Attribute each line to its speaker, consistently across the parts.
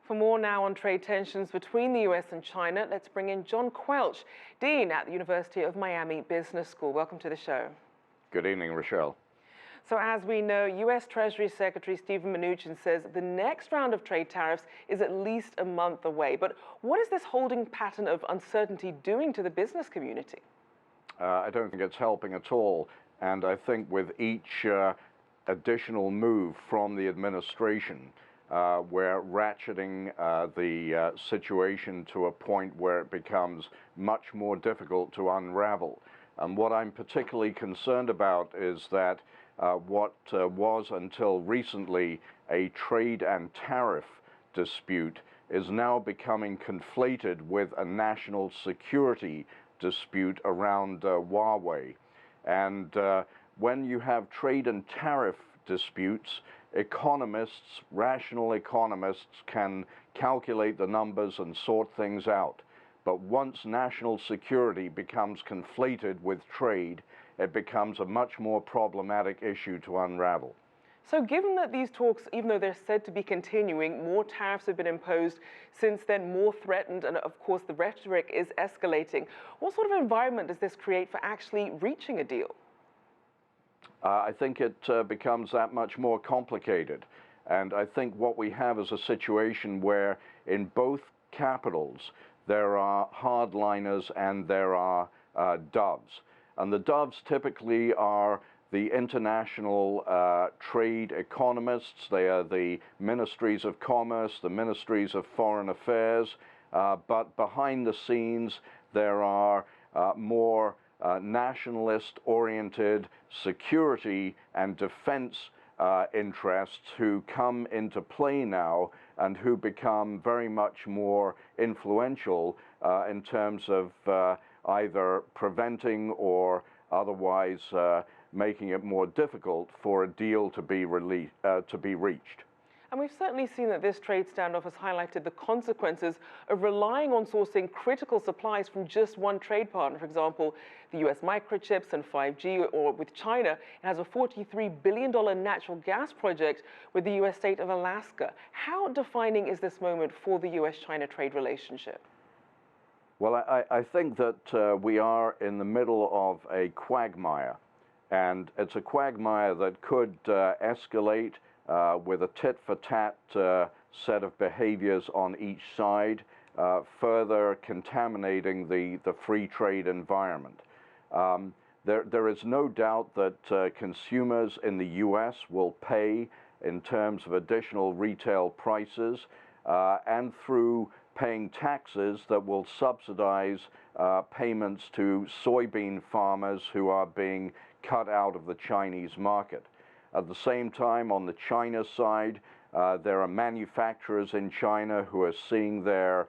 Speaker 1: For more now on trade tensions between the U.S. and China, let's bring in John Quelch, Dean at the University of Miami Business School. Welcome to the show.
Speaker 2: Good evening, Rachelle.
Speaker 1: So as we know, U.S. Treasury Secretary Steven Mnuchin says the next round of trade tariffs is at least a month away. But what is this holding pattern of uncertainty doing to the business community?
Speaker 2: I don't think it's helping at all. And I think with each additional move from the administration, we're ratcheting the situation to a point where it becomes much more difficult to unravel. And what I'm particularly concerned about is that what was until recently a trade and tariff dispute is now becoming conflated with a national security dispute around Huawei. And when you have trade and tariff disputes, economists, rational economists, can calculate the numbers and sort things out. But once national security becomes conflated with trade, it becomes a much more problematic issue to unravel.
Speaker 1: So given that these talks, even though they're said to be continuing, more tariffs have been imposed since then, more threatened, and of course the rhetoric is escalating, what sort of environment does this create for actually reaching a deal?
Speaker 2: I think it becomes that much more complicated. And I think what we have is a situation where in both capitals there are hardliners and there are doves. And the doves typically are the international trade economists. They are the ministries of commerce, the ministries of foreign affairs. But behind the scenes, there are more nationalist-oriented security and defense interests who come into play now and who become very much more influential in terms of either preventing or otherwise making it more difficult for a deal to be reached.
Speaker 1: And we've certainly seen that this trade standoff has highlighted the consequences of relying on sourcing critical supplies from just one trade partner. For example, the U.S. microchips and 5G, or with China, it has a $43 billion natural gas project with the U.S. state of Alaska. How defining is this moment for the U.S.-China trade relationship?
Speaker 2: Well, I think that we are in the middle of a quagmire, and it's a quagmire that could escalate with a tit-for-tat set of behaviors on each side, further contaminating the free trade environment. There is no doubt that consumers in the U.S. will pay in terms of additional retail prices and through paying taxes that will subsidize payments to soybean farmers who are being cut out of the Chinese market. At the same time, on the China side, there are manufacturers in China who are seeing their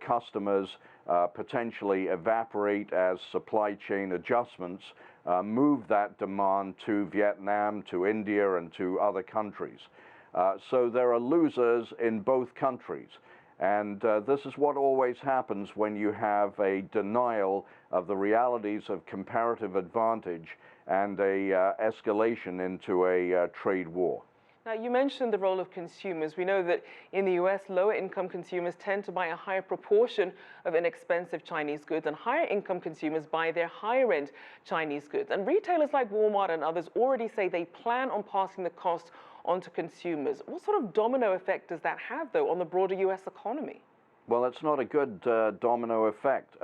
Speaker 2: customers potentially evaporate as supply chain adjustments move that demand to Vietnam, to India, and to other countries. So there are losers in both countries. And this is what always happens when you have a denial of the realities of comparative advantage and a escalation into a trade war.
Speaker 1: Now, you mentioned the role of consumers. We know that in the U.S., lower-income consumers tend to buy a higher proportion of inexpensive Chinese goods, and higher-income consumers buy their higher-end Chinese goods. And retailers like Walmart and others already say they plan on passing the cost onto consumers. What sort of domino effect does that have, though, on the broader U.S. economy?
Speaker 2: Well, it's not a good domino effect.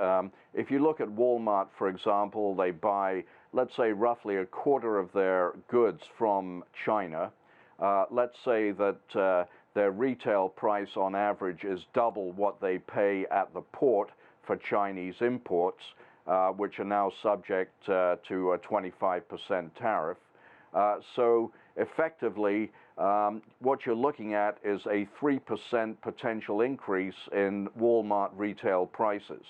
Speaker 2: If you look at Walmart, for example, they buy, let's say, roughly a quarter of their goods from China. Let's say that their retail price on average is double what they pay at the port for Chinese imports, which are now subject to a 25% tariff. So effectively, what you're looking at is a 3% potential increase in Walmart retail prices.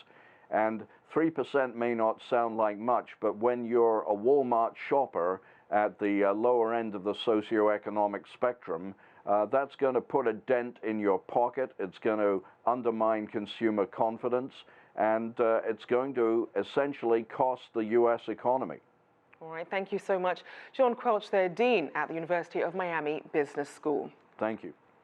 Speaker 2: And 3% may not sound like much, but when you're a Walmart shopper at the lower end of the socioeconomic spectrum, that's going to put a dent in your pocket. It's going to undermine consumer confidence, and it's going to essentially cost the U.S. economy.
Speaker 1: All right, thank you so much. John Quelch there, Dean at the University of Miami Business School.
Speaker 2: Thank you.